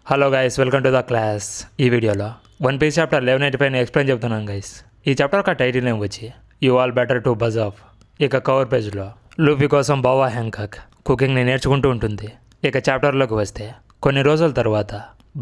Hello guys, welcome to the class. ఈ వీడియోలో one piece chapter 1185 explain చెప్తున్నాను guys. ఈ చాప్టర్ ఒక టైటిల్ నేమ్ వచ్చి you all better to buzz of. ఇక కవర్ పేజ్లో లూఫీ కోసం బావా హ్యాంకాక్ కుకింగ్ని నేర్చుకుంటూ ఉంటుంది. ఇక చాప్టర్లోకి వస్తే కొన్ని రోజుల తర్వాత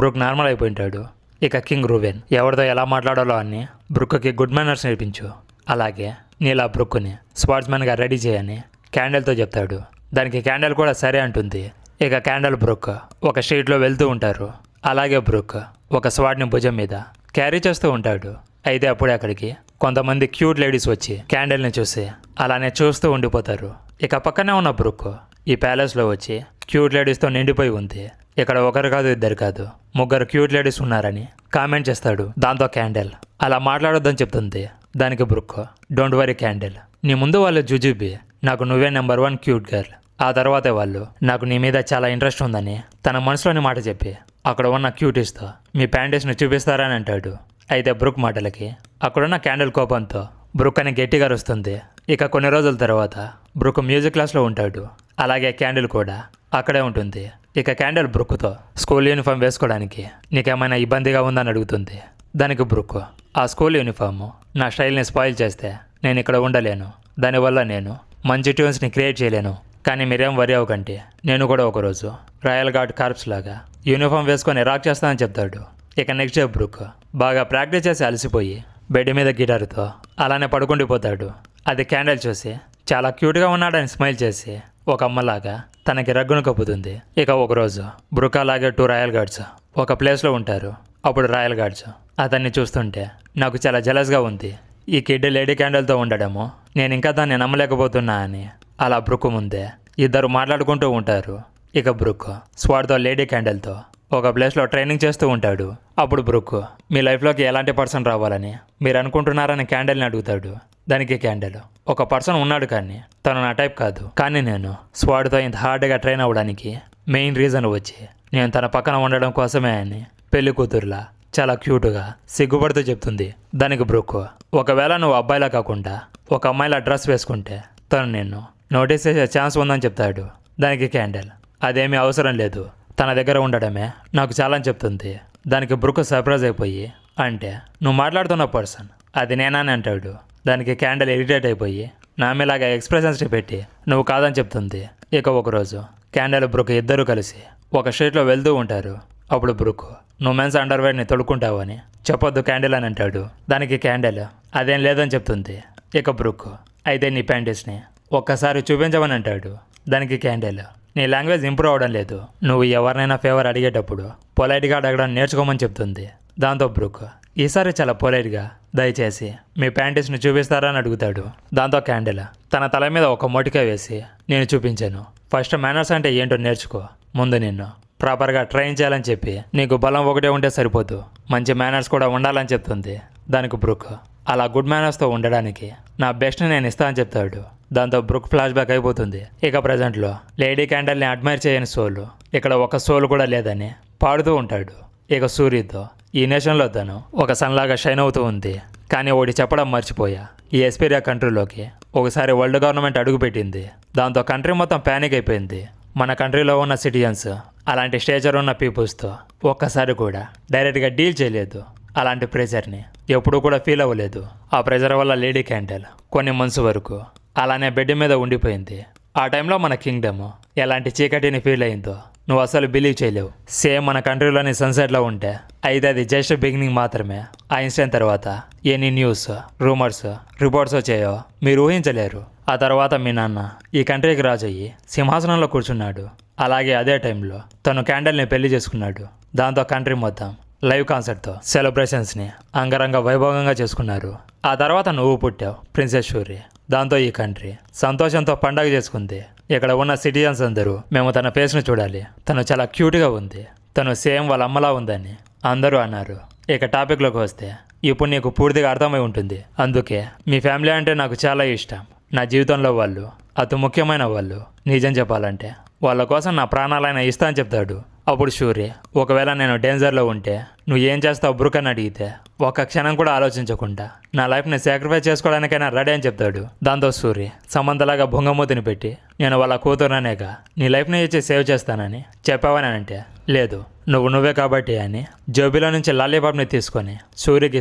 బ్రూక్ నార్మల్ అయిపోయింటాడు. ఇక కింగ్ రూవెన్ ఎవరితో ఎలా మాట్లాడాలో అని బ్రూక్కి గుడ్ మేనర్స్ నేర్పించు, అలాగే నీలా బ్రూక్ని స్వార్డ్స్మెన్గా రెడీ చేయని క్యాండెల్తో చెప్తాడు. దానికి క్యాండెల్ కూడా సరే అంటుంది. ఇక క్యాండెల్ బ్రూక్ ఒక స్ట్రీట్లో వెళ్తూ ఉంటారు. అలాగే బ్రూక్ ఒక స్వాడ్ని భుజం మీద క్యారీ చేస్తూ ఉంటాడు. అయితే అప్పుడే అక్కడికి కొంతమంది క్యూట్ లేడీస్ వచ్చి క్యాండెల్ని చూసి అలానే చూస్తూ ఉండిపోతారు. ఇక పక్కనే ఉన్న బ్రూక్ ఈ ప్యాలెస్లో వచ్చి క్యూట్ లేడీస్తో నిండిపోయి ఉంది. ఇక్కడ ఒకరు కాదు, ఇద్దరు కాదు, ముగ్గురు క్యూట్ లేడీస్ ఉన్నారని కామెంట్ చేస్తాడు. దాంతో క్యాండెల్ అలా మాట్లాడొద్దని చెప్తుంది. దానికి బ్రూక్ డోంట్ వరీ క్యాండెల్, నీ ముందు వాళ్ళు జుజుబి, నాకు నువ్వే నెంబర్ 1 క్యూట్ గర్ల్. ఆ తర్వాతే వాళ్ళు నాకు నీ మీద చాలా ఇంట్రెస్ట్ ఉందని తన మనసులోని మాట చెప్పి అక్కడ ఉన్న క్యూటీస్తో మీ ప్యాంటీస్ని చూపిస్తారని అంటాడు. అయితే బ్రూక్ మాటలకి అక్కడున్న క్యాండిల్ కోపంతో బ్రూక్ అని గట్టిగా వస్తుంది. ఇక కొన్ని రోజుల తర్వాత బ్రూక్ మ్యూజిక్ క్లాస్లో ఉంటాడు. అలాగే క్యాండిల్ కూడా అక్కడే ఉంటుంది. ఇక క్యాండిల్ బ్రూక్తో స్కూల్ యూనిఫామ్ వేసుకోవడానికి నీకేమైనా ఇబ్బందిగా ఉందని అడుగుతుంది. దానికి బ్రూక్ ఆ స్కూల్ యూనిఫామ్ నా స్టైల్ని స్పాయిల్ చేస్తే నేను ఇక్కడ ఉండలేను, దానివల్ల నేను మంచి ట్యూన్స్ని క్రియేట్ చేయలేను. కానీ మీరేం వరి అవ్వకండి, నేను కూడా ఒకరోజు రాయల్ గార్డ్ కార్ప్స్ లాగా యూనిఫామ్ వేసుకొని రాక్ చేస్తానని చెప్తాడు. ఇక నెక్స్ట్ డే బ్రూక్ బాగా ప్రాక్టీస్ చేసి అలసిపోయి బెడ్ మీద గిటార్తో అలానే పడుకుండిపోతాడు. అది క్యాండిల్ చూసి చాలా క్యూట్గా ఉన్నాడని స్మైల్ చేసి ఒక అమ్మలాగా తనకి రగ్గును కప్పుతుంది. ఇక ఒకరోజు బ్రూక్ అలాగే 2 రాయల్ గార్డ్స్ ఒక ప్లేస్లో ఉంటారు. అప్పుడు రాయల్ గార్డ్స్ అతన్ని చూస్తుంటే నాకు చాలా జలస్గా ఉంది, ఈ కిడ్ లేడీ క్యాండిల్తో ఉండడము నేను ఇంకా దాన్ని నమ్మలేకపోతున్నా అని అలా బ్రూక్ ముందే ఇద్దరు మాట్లాడుకుంటూ ఉంటారు. ఇక బ్రూక్ స్వాడ్తో లేడీ క్యాండిల్తో ఒక ప్లేస్లో ట్రైనింగ్ చేస్తూ ఉంటాడు. అప్పుడు బ్రూక్ మీ లైఫ్లోకి ఎలాంటి పర్సన్ రావాలని మీరు అనుకుంటున్నారని క్యాండిల్ని అడుగుతాడు. దానికి క్యాండిల్ ఒక పర్సన్ ఉన్నాడు కానీ తను నా టైప్ కాదు, కానీ నేను స్వాడ్తో ఇంత హార్డ్గా ట్రైన్ అవ్వడానికి మెయిన్ రీజన్ వచ్చి నేను తన పక్కన ఉండడం కోసమే అని పెళ్లి కూతురులా చాలా క్యూట్గా సిగ్గుపడుతూ చెప్తుంది. దానికి బ్రూక్ ఒకవేళ నువ్వు అబ్బాయిలా కాకుండా ఒక అమ్మాయిలా డ్రెస్ వేసుకుంటే తను నిన్ను నోటీస్ చేసే ఛాన్స్ ఉందని చెప్తాడు. దానికి క్యాండిల్ అదేమీ అవసరం లేదు, తన దగ్గర ఉండడమే నాకు చాలా అని చెప్తుంది. దానికి బ్రూక్ సర్ప్రైజ్ అయిపోయి అంటే నువ్వు మాట్లాడుతున్న పర్సన్ అది నేనా అని అంటాడు. దానికి క్యాండిల్ ఇరిటేట్ అయిపోయి నామేలాగా ఎక్స్ప్రెషన్స్ని పెట్టి నువ్వు కాదని చెప్తుంది. ఇక ఒకరోజు క్యాండిల్ బ్రూక్ ఇద్దరు కలిసి ఒక స్ట్రీట్లో వెళ్తూ ఉంటారు. అప్పుడు బ్రూక్ నువ్వు మెన్స్ అండర్వేర్ని తొడుక్కుంటావని చెప్పొద్దు క్యాండిల్ అని అంటాడు. దానికి క్యాండిల్ అదేం లేదని చెప్తుంది. ఇక బ్రూక్ అయితే నీ ప్యాంటీస్ని ఒక్కసారి చూపించమని అంటాడు. దానికి క్యాండిల్ నీ లాంగ్వేజ్ ఇంప్రూవ్ అవ్వడం లేదు, నువ్వు ఎవరినైనా ఫేవర్ అడిగేటప్పుడు పొలైట్గా అడగడం నేర్చుకోమని చెప్తుంది. దాంతో బ్రూక్ ఈసారి చాలా పొలైట్గా దయచేసి మీ ప్యాంటీస్ని చూపిస్తారని అడుగుతాడు. దాంతో క్యాండిల్ తన తల మీద ఒక మొటిక వేసి నేను చూపించాను, ఫస్ట్ మేనర్స్ అంటే ఏంటో నేర్చుకో, ముందు నిన్ను ప్రాపర్గా ట్రైన్ చేయాలని చెప్పి నీకు బలం ఒకటే ఉంటే సరిపోదు, మంచి మేనర్స్ కూడా ఉండాలని చెప్తుంది. దానికి బ్రూక్ అలా గుడ్ మేనర్స్తో ఉండడానికి నా బెస్ట్ని నేను ఇస్తా అని చెప్తాడు. దాంతో బ్రూక్ ఫ్లాష్ బ్యాక్ అయిపోతుంది. ఇక ప్రజెంట్లో లేడీ క్యాండల్ని అడ్మైర్ చేయని సోల్ ఇక్కడ ఒక సోల్ కూడా లేదని పాడుతూ ఉంటాడు. ఇక సూర్యుతో ఈ నేషన్లో తను ఒక సన్లాగా షైన్ అవుతూ ఉంది. కానీ ఒకటి చెప్పడం మర్చిపోయా, ఈ ఎస్పీరియా కంట్రీలోకి ఒకసారి వరల్డ్ గవర్నమెంట్ అడుగుపెట్టింది. దాంతో కంట్రీ మొత్తం ప్యానిక్ అయిపోయింది. మన కంట్రీలో ఉన్న సిటిజన్స్ అలాంటి స్టేచర్ ఉన్న పీపుల్స్తో ఒక్కసారి కూడా డైరెక్ట్గా డీల్ చేయలేదు. అలాంటి ప్రెజర్ని ఎప్పుడూ కూడా ఫీల్ అవ్వలేదు. ఆ ప్రెజర్ వల్ల లేడీ క్యాండల్ కొన్ని మంత్స్ వరకు అలానే బెడ్ మీద ఉండిపోయింది. ఆ టైంలో మన కింగ్డమ్ ఎలాంటి చీకటిని ఫీల్ అయిందో నువ్వు అసలు బిలీవ్ చేయలేవు. సేమ్ మన కంట్రీలోని సన్సెట్లో ఉంటే అయితే అది జస్ట్ బిగినింగ్ మాత్రమే. ఆ ఇన్సిడెంట్ తర్వాత ఎన్ని న్యూస్, రూమర్స్, రిపోర్ట్స్ వచ్చాయో మీరు ఊహించలేరు. ఆ తర్వాత మీ నాన్న ఈ కంట్రీకి రాజు అయ్యి సింహాసనంలో కూర్చున్నాడు. అలాగే అదే టైంలో తను క్యాండల్ని పెళ్లి చేసుకున్నాడు. దాంతో కంట్రీ మొత్తం లైవ్ కాన్సర్ట్తో సెలబ్రేషన్స్ని అంగరంగ వైభవంగా చేసుకున్నారు. ఆ తర్వాత నువ్వు పుట్టావు ప్రిన్సెస్ షూరి. దాంతో ఈ కంట్రీ సంతోషంతో పండగ చేసుకుంది. ఇక్కడ ఉన్న సిటిజన్స్ అందరూ మేము తన ఫేస్ను చూడాలి, తను చాలా క్యూట్గా ఉంది, తను సేమ్ వాళ్ళ అమ్మలా ఉందని అందరూ అన్నారు. ఇక టాపిక్లోకి వస్తే ఇప్పుడు నీకు పూర్తిగా అర్థమై ఉంటుంది. అందుకే మీ ఫ్యామిలీ అంటే నాకు చాలా ఇష్టం. నా జీవితంలో వాళ్ళు అతి ముఖ్యమైన వాళ్ళు. నిజం చెప్పాలంటే వాళ్ళ కోసం నా ప్రాణాలైనా ఇస్తా అని చెప్తాడు. అప్పుడు సూర్య ఒకవేళ నేను డేంజర్లో ఉంటే నువ్వు ఏం చేస్తావు బ్రూక్ అని అడిగితే ఒక్క క్షణం కూడా ఆలోచించకుండా నా లైఫ్ని సాక్రిఫైస్ చేసుకోవడానికైనా రెడీ అని చెప్తాడు. దాంతో సూర్య సమంతలాగా బొంగమూతిని పెట్టి నేను వాళ్ళ కూతురునేగా నీ లైఫ్ని ఇచ్చి సేవ్ చేస్తానని చెప్పావని అంటే లేదు నువ్వే కాబట్టి అని జోబిలో నుంచి లాలీపాప్ని తీసుకొని సూర్యకి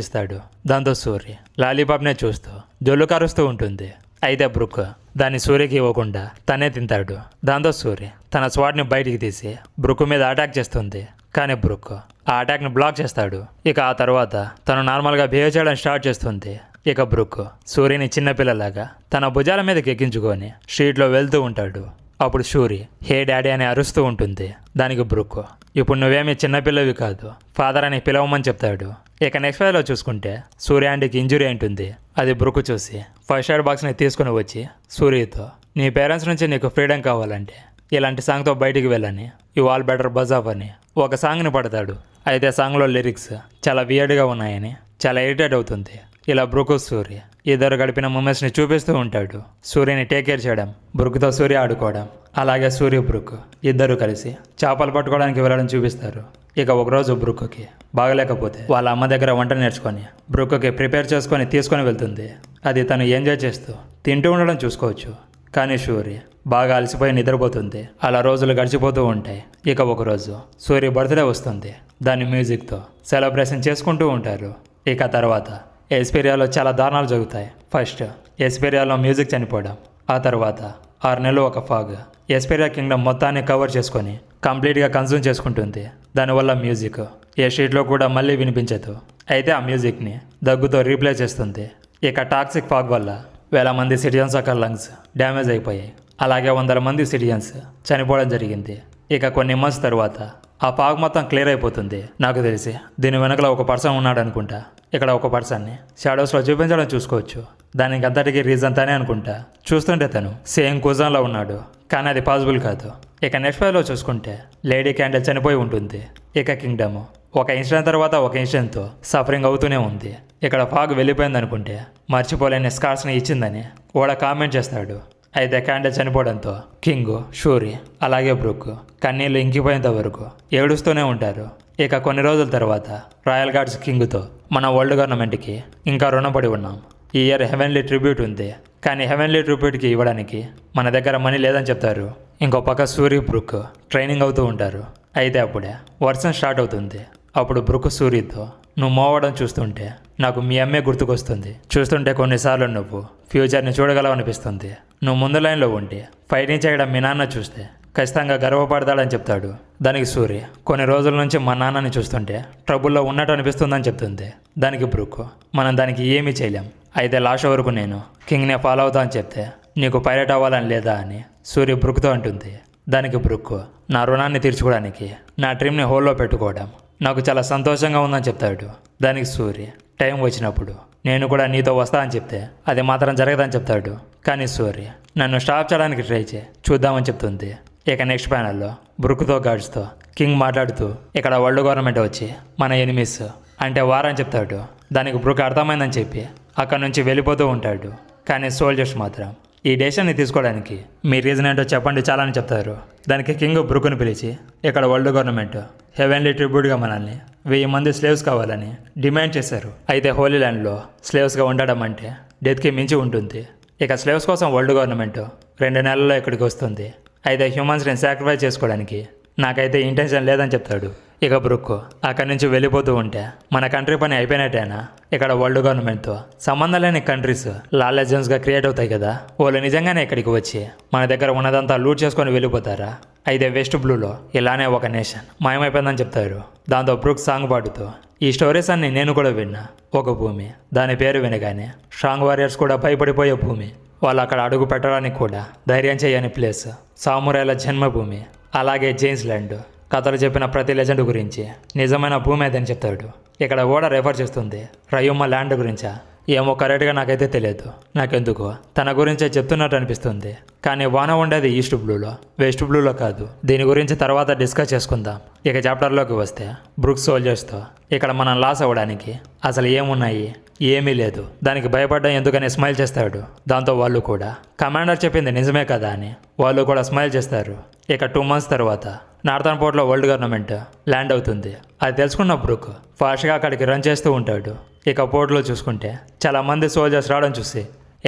ఇస్తాడు. దాంతో సూర్య లాలీపాప్నే చూస్తూ జొల్లు కారుస్తూ ఉంటుంది. అయితే బ్రుక్ దాన్ని సూర్యకి ఇవ్వకుండా తనే తింటాడు. దాంతో సూర్య తన స్వాడ్ని బయటికి తీసి బ్రుక్ మీద అటాక్ చేస్తుంది. కానీ బ్రుక్ ఆ అటాక్ని బ్లాక్ చేస్తాడు. ఇక ఆ తర్వాత తను నార్మల్గా బిహేవ్ చేయడం స్టార్ట్ చేస్తుంది. ఇక బ్రుక్ సూర్యని చిన్నపిల్లలాగా తన భుజాల మీదకి ఎక్కించుకొని స్ట్రీట్లో వెళ్తూ ఉంటాడు. అప్పుడు సూరి హే డాడీ అని అరుస్తూ ఉంటుంది. దానికి బ్రుక్ ఇప్పుడు నువ్వేమీ చిన్నపిల్లవి కాదు, ఫాదర్ అని పిలవమని చెప్తాడు. ఇక నెక్స్ట్ ఫైల్లో చూసుకుంటే సూర్య ఆంటీకి ఇంజురీ ఉంటుంది. అది బ్రుక్ చూసి ఫస్ట్ ఎయిడ్ బాక్స్ని తీసుకుని వచ్చి సూర్యతో నీ పేరెంట్స్ నుంచి నీకు ఫ్రీడమ్ కావాలంటే ఇలాంటి సాంగ్తో బయటికి వెళ్ళని you all better buzz of అని ఒక సాంగ్ని పడతాడు. అయితే సాంగ్లో లిరిక్స్ చాలా వియర్డ్గా ఉన్నాయని చాలా ఇరిటేట్ అవుతుంది. ఇలా బ్రుక్ సూర్య ఇద్దరు గడిపిన మూమెంట్స్ని చూపిస్తూ ఉంటాడు. సూర్యని టేక్ కేర్ చేయడం, బ్రుక్తో సూర్య ఆడుకోవడం, అలాగే సూర్య బ్రుక్ ఇద్దరు కలిసి చేపలు పట్టుకోవడానికి వెళ్ళడం చూపిస్తారు. ఇక ఒకరోజు బ్రుక్కి బాగలేకపోతే వాళ్ళ అమ్మ దగ్గర వంట నేర్చుకొని బ్రుక్కి ప్రిపేర్ చేసుకొని తీసుకొని వెళ్తుంది. అది తను ఎంజాయ్ చేస్తూ తింటూ ఉండడం చూసుకోవచ్చు. కానీ సూర్య బాగా అలసిపోయి నిద్రపోతుంది. అలా రోజులు గడిచిపోతూ ఉంటాయి. ఇక ఒకరోజు సూర్య బర్త్డే వస్తుంది. దాని మ్యూజిక్తో సెలబ్రేషన్ చేసుకుంటూ ఉంటారు. ఇక తర్వాత ఎస్పీరియాలో చాలా దారుణాలు జరుగుతాయి. ఫస్ట్ ఎస్పీరియాలో మ్యూజిక్ చనిపోవడం, ఆ తర్వాత 6 నెలలు ఒక ఫాగ్ ఎస్పీరియా కింగ్డమ్ మొత్తాన్ని కవర్ చేసుకొని కంప్లీట్గా కన్జ్యూమ్ చేసుకుంటుంది. దానివల్ల మ్యూజిక్ ఏ స్ట్రీట్లో కూడా మళ్ళీ వినిపించదు. అయితే ఆ మ్యూజిక్ని దగ్గుతో రీప్లేస్ చేస్తుంది. ఇక టాక్సిక్ ఫాగ్ వల్ల వేల మంది సిటిజన్స్ యొక్క లంగ్స్ డ్యామేజ్ అయిపోయాయి. అలాగే 100 మంది సిటిజన్స్ చనిపోవడం జరిగింది. ఇక కొన్ని మంత్స్ తర్వాత ఆ ఫాగ్ మొత్తం క్లియర్ అయిపోతుంది. నాకు తెలిసి దీని వెనకలో ఒక పర్సన్ ఉన్నాడు అనుకుంటా. ఇక్కడ ఒక పర్సన్ని షాడోస్లో చూపించడం చూసుకోవచ్చు. దానికి అంతటికీ రీజన్ తనే అనుకుంటా. చూస్తుంటే తను సేమ్ కుజాన్లో ఉన్నాడు, కానీ అది పాసిబుల్ కాదు. ఇక నెక్స్ట్ ఫైవ్లో చూసుకుంటే లేడీ క్యాండిల్ చనిపోయి ఉంటుంది. ఇక కింగ్డమ్ ఒక ఇన్సిడెంట్ తర్వాత ఒక ఇన్సిడెంట్తో సఫరింగ్ అవుతూనే ఉంది. ఇక్కడ ఫాగ్ వెళ్ళిపోయింది అనుకుంటే మర్చిపోలేని స్కార్స్ని ఇచ్చిందని కూడా కామెంట్ చేస్తాడు. అయితే క్యాండిల్ చనిపోవడంతో కింగ్, షూరి అలాగే బ్రుక్ కన్నీళ్లు ఇంకిపోయేంత వరకు ఏడుస్తూనే ఉంటారు. ఇక కొన్ని రోజుల తర్వాత రాయల్ గార్డ్స్ కింగ్తో మన వరల్డ్ గవర్నమెంట్కి ఇంకా రుణపడి ఉన్నాం. ఈ ఇయర్ హెవెన్లీ ట్రిబ్యూట్ ఉంది, కానీ హెవెన్లీ ట్రిబ్యూట్కి ఇవ్వడానికి మన దగ్గర మనీ లేదని చెప్తారు. ఇంకో పక్క సూరి బ్రుక్ ట్రైనింగ్ అవుతూ ఉంటారు. అయితే అప్పుడే వర్షం స్టార్ట్ అవుతుంది. అప్పుడు బ్రుక్ సూరితో నువ్వు మోవడం చూస్తుంటే నాకు మీ అమ్మే గుర్తుకొస్తుంది. చూస్తుంటే కొన్నిసార్లు నువ్వు ఫ్యూచర్ని చూడగలవు అనిపిస్తుంది. నువ్వు ముందు లైన్లో ఉండి ఫైటింగ్ చేయడం మీ నాన్న చూస్తే ఖచ్చితంగా గర్వపడతాడని చెప్తాడు. దానికి సూర్య కొన్ని రోజుల నుంచి మా నాన్నని చూస్తుంటే ట్రబుల్లో ఉన్నట్టు అనిపిస్తుందని చెప్తుంది. దానికి బ్రుక్ మనం దానికి ఏమీ చేయలేం, అయితే లాస్ట్ వరకు నేను కింగ్నే ఫాలో అవుతా అని చెప్తే నీకు పైలట్ అవ్వాలని లేదా అని సూర్య బ్రుక్తో అంటుంది. దానికి బ్రుక్ నా రుణాన్ని తీర్చుకోవడానికి నా డ్రీమ్ని హోల్లో పెట్టుకోవడం నాకు చాలా సంతోషంగా ఉందని చెప్తాడు. దానికి సూర్య టైం వచ్చినప్పుడు నేను కూడా నీతో వస్తా అని చెప్తే అది మాత్రం జరగదని చెప్తాడు. కానీ సూర్య నన్ను స్టాప్ చేయడానికి ట్రై చూద్దామని చెప్తుంది. ఇక నెక్స్ట్ ప్యానల్లో బ్రుక్తో గార్డ్స్తో కింగ్ మాట్లాడుతూ ఇక్కడ వరల్డ్ గవర్నమెంట్ వచ్చి మన ఎనిమీస్ అంటే వారని చెప్తాడు. దానికి బ్రుక్ అర్థమైందని చెప్పి అక్కడి నుంచి వెళ్ళిపోతూ ఉంటాడు. కానీ సోల్జర్స్ మాత్రం ఈ డెసిషన్ని తీసుకోవడానికి మీ రీజన్ ఏంటో చెప్పండి చాలని చెప్తారు. దానికి కింగ్ బ్రుక్ను పిలిచి ఇక్కడ వరల్డ్ గవర్నమెంట్ హెవెన్లీ ట్రిబ్యూట్గా మనల్ని 1000 మంది స్లేవ్స్ కావాలని డిమాండ్ చేశారు. అయితే హోలీ ల్యాండ్లో స్లేవ్స్గా ఉండడం అంటే డెత్కి మించి ఉంటుంది. ఇక స్లేవ్స్ కోసం వరల్డ్ గవర్నమెంట్ 2 నెలల్లో ఇక్కడికి వస్తుంది. అయితే హ్యూమన్స్ని సాక్రిఫైస్ చేసుకోవడానికి నాకైతే ఇంటెన్షన్ లేదని చెప్తాడు. ఇక బ్రుక్ అక్కడి నుంచి వెళ్ళిపోతూ ఉంటే మన కంట్రీ పని అయిపోయినట్టేనా? ఇక్కడ వరల్డ్ గవర్నమెంట్తో సంబంధం లేని కంట్రీస్ లాలెజెన్స్గా క్రియేట్ అవుతాయి కదా, వాళ్ళు నిజంగానే ఇక్కడికి వచ్చి మన దగ్గర ఉన్నదంతా లూట్ చేసుకొని వెళ్ళిపోతారా? అయితే వెస్ట్ బ్లూలో ఇలానే ఒక నేషన్ మాయమైపోయిందని చెప్తారు. దాంతో బ్రుక్ సాంగ్ పాడుతూ ఈ స్టోరీస్ అన్ని నేను కూడా విన్నా. ఒక భూమి దాని పేరు వినగానే స్ట్రాంగ్ వారియర్స్ కూడా భయపడిపోయే భూమి, వాళ్ళు అక్కడ అడుగు పెట్టడానికి కూడా ధైర్యం చేయని ప్లేస్, సామురాయిల జన్మభూమి, అలాగే జైన్స్ ల్యాండ్. కథలు చెప్పిన ప్రతి లెజెండ్ గురించి నిజమైన భూమి అదని చెప్తాడు. ఇక్కడ కూడా రెఫర్ చేస్తుంది రయుమ్మ ల్యాండ్ గురించా ఏమో కరెక్ట్గా నాకైతే తెలియదు. నాకెందుకో తన గురించే చెప్తున్నట్టు అనిపిస్తుంది. కానీ వాన ఉండేది ఈస్ట్ బ్లూలో, వెస్ట్ బ్లూలో కాదు. దీని గురించి తర్వాత డిస్కస్ చేసుకుందాం. ఇక చాప్టర్లోకి వస్తే బ్రుక్ సోల్జర్స్తో ఇక్కడ మనం లాస్ అవ్వడానికి అసలు ఏమున్నాయి, ఏమీ లేదు, దానికి భయపడ్డం ఎందుకని స్మైల్ చేస్తాడు. దాంతో వాళ్ళు కూడా కమాండర్ చెప్పింది నిజమే కదా అని వాళ్ళు కూడా స్మైల్ చేస్తారు. ఇక 2 months తర్వాత నార్థన్ పోర్ట్లో వరల్డ్ గవర్నమెంట్ ల్యాండ్ అవుతుంది. అది తెలుసుకున్న బ్రుక్ ఫాస్ట్గా అక్కడికి రన్ చేస్తూ ఉంటాడు. ఇక పోర్ట్లో చూసుకుంటే చాలా మంది సోల్జర్స్ రావడం చూసి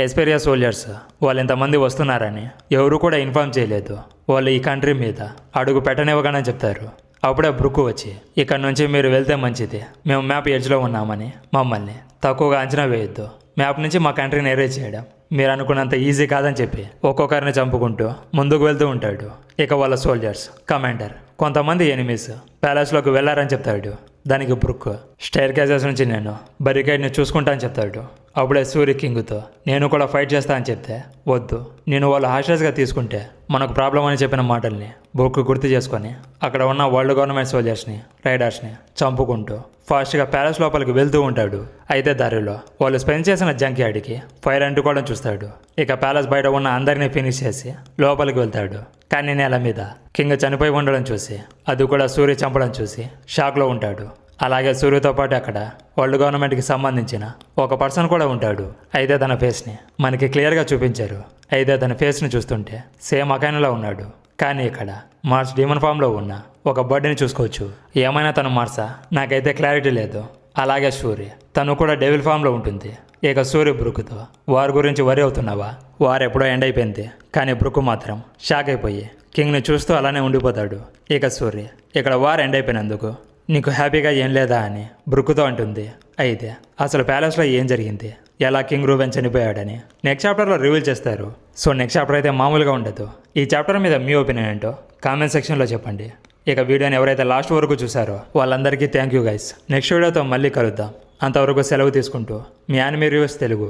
ఎస్పీరియా సోల్జర్స్ వాళ్ళు ఇంతమంది వస్తున్నారని ఎవరు కూడా ఇన్ఫార్మ్ చేయలేదు. వాళ్ళు ఈ కంట్రీ మీద అడుగు పెట్టనివ్వగానే చెప్తారు. అప్పుడే బ్రుక్ వచ్చి ఇక్కడ నుంచి మీరు వెళ్తే మంచిది, మేము మ్యాప్ ఎడ్జ్లో ఉన్నామని మమ్మల్ని తక్కువగా అంచనా వేయొద్దు, మ్యాప్ నుంచి మా కంట్రీని ఎరేజ్ చేయడం మీరు అనుకున్నంత ఈజీ కాదని చెప్పి ఒక్కొక్కరిని చంపుకుంటూ ముందుకు వెళ్తూ ఉంటాడు. ఇక వాళ్ళ సోల్జర్స్, కమాండర్, కొంతమంది ఎనిమీస్ ప్యాలెస్లోకి వెళ్ళారని చెప్తాడు. దానికి బ్రుక్ స్టైర్ కేజెస్ నుంచి నేను బరికేడ్ని చూసుకుంటా అని చెప్తాడు. అప్పుడే సూర్య కింగ్తో నేను కూడా ఫైట్ చేస్తా అని చెప్తే వద్దు, నేను వాళ్ళు హాస్టల్స్గా తీసుకుంటే మనకు ప్రాబ్లం అని చెప్పిన మాటల్ని బ్రుక్ గుర్తు చేసుకొని అక్కడ ఉన్న వరల్డ్ గవర్నమెంట్ సోల్జర్స్ని రైడర్స్ని చంపుకుంటూ ఫాస్ట్గా ప్యాలెస్ లోపలికి వెళ్తూ ఉంటాడు. అయితే దారిలో వాళ్ళు స్పెండ్ చేసిన జంక్ యార్డ్కి ఫైర్ అంటుకోవడం చూస్తాడు. ఇక ప్యాలెస్ బయట ఉన్న అందరినీ ఫినిష్ చేసి లోపలికి వెళ్తాడు. కానీ నేల మీద కింగ్ చనిపోయి ఉండడం చూసి, అది కూడా సూర్య చంపడం చూసి షాక్లో ఉంటాడు. అలాగే సూర్యతో పాటు అక్కడ వరల్డ్ గవర్నమెంట్కి సంబంధించిన ఒక పర్సన్ కూడా ఉంటాడు. అయితే తన ఫేస్ని మనకి క్లియర్గా చూపించారు. అయితే తన ఫేస్ని చూస్తుంటే సేమ్ అకైనలా ఉన్నాడు. కానీ ఇక్కడ మార్స్ డీమన్ ఫామ్లో ఉన్న ఒక బర్డ్ని చూసుకోవచ్చు. ఏమైనా తను మార్సా నాకైతే క్లారిటీ లేదు. అలాగే సూర్య తను కూడా డెవిల్ ఫామ్లో ఉంటుంది. ఇక సూర్య బ్రుక్తో వారి గురించి వరి అవుతున్నావా, వారు ఎప్పుడో ఎండ్ అయిపోయింది. కానీ బ్రుక్ మాత్రం షాక్ అయిపోయి కింగ్ని చూస్తూ అలానే ఉండిపోతాడు. ఇక సూర్య ఇక్కడ వారు ఎండ్ అయిపోయినందుకు నీకు హ్యాపీగా ఏం లేదా అని బ్రుక్తో అంటుంది. అయితే అసలు ప్యాలెస్లో ఏం జరిగింది, ఎలా కింగ్ రూబెన్ చనిపోయాడని నెక్స్ట్ చాప్టర్లో రివీల్ చేస్తారు. సో నెక్స్ట్ చాప్టర్ అయితే మామూలుగా ఉండదు. ఈ చాప్టర్ మీద మీ ఒపీనియన్ ఏంటో కామెంట్ సెక్షన్లో చెప్పండి. ఇక వీడియోని ఎవరైతే లాస్ట్ వరకు చూసారో వాళ్ళందరికీ థ్యాంక్ యూ గైస్. నెక్స్ట్ వీడియోతో మళ్ళీ కలుద్దాం. అంతవరకు సెలవు తీసుకుంటూ మీ యానిమే రివ్యూస్ తెలుగు.